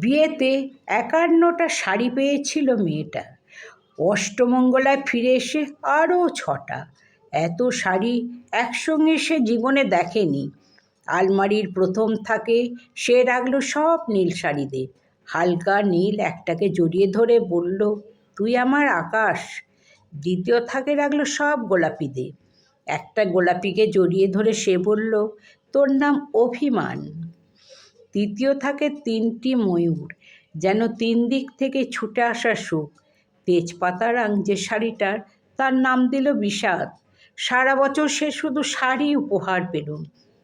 বিয়েতে ৫১টা শাড়ি পেয়েছিল মেয়েটা। অষ্টমঙ্গলায় ফিরে এসে আরও ৬টা। এত শাড়ি একসঙ্গে সে জীবনে দেখেনি। আলমারির প্রথম থাকে সে রাখল সব নীল শাড়িদের। হালকা নীল একটাকে জড়িয়ে ধরে বলল, তুই আমার আকাশ। দ্বিতীয় থাকে রাখল সব গোলাপিদের। একটা গোলাপিকে জড়িয়ে ধরে সে বলল, তোর নাম অভিমান। তৃতীয় থাকে ৩টি ময়ূর, যেন ৩ দিক থেকে ছুটে আসা সুখ। তেজপাতা রঙ যে শাড়িটার, তার নাম দিল বিষাদ। সারা বছর সে শুধু শাড়ি উপহার পেল।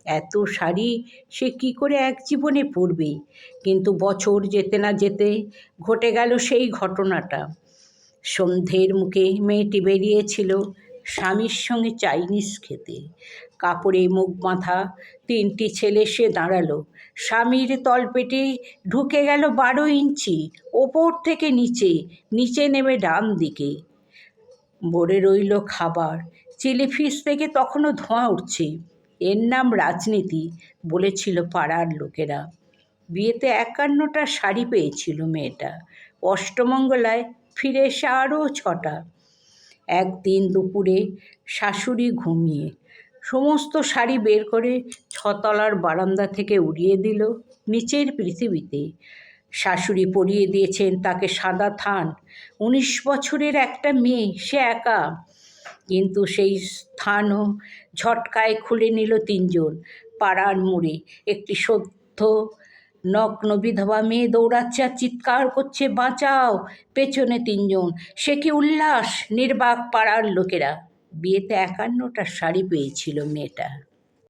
এত শাড়ি সে কি করে এক জীবনে পরবে? কিন্তু বছর যেতে না যেতে ঘটে গেল সেই ঘটনাটা। সন্ধ্যের মুখে মেয়েটি বেরিয়েছিল স্বামীর সঙ্গে চাইনিজ খেতে। কাপড়ে মুখ বাঁধা ৩টি ছেলে সে দাঁড়ালো। স্বামীর তলপেটে ঢুকে গেল ১২ ইঞ্চি, ওপর থেকে নিচে, নিচে নেমে ডান দিকে। ভরে রইল খাবার। চিলি ফিশ থেকে তখনও ধোঁয়া উঠছে। এর নাম রাজনীতি, বলেছিল পাড়ার লোকেরা। বিয়েতে ৫১টা শাড়ি পেয়েছিল মেয়েটা। অষ্টমঙ্গলায় ফিরে এসে আরও ৬টা। একদিন দুপুরে শাশুড়ি ঘুমিয়ে সমস্ত শাড়ি বের করে ৬তলার বারান্দা থেকে উড়িয়ে দিল নিচের পৃথিবীতে। শাশুড়ি পরিয়ে দিয়েছেন তাকে সাদা থান। ১৯ বছরের একটা মেয়ে, সে একা। কিন্তু সেই থানও ঝটকায় খুলে নিল ৩জন। পাড়ার মোড়ে একটি সদ্য নগ্ন বিধবা মেয়ে দৌড়াচ্ছে আর চিৎকার করছে, বাঁচাও। পেছনে ৩জন। সে কি উল্লাস! নির্বাক পাড়ার লোকেরা। বিয়েতে ৫১টা শাড়ি পেয়েছিল মেয়েটা।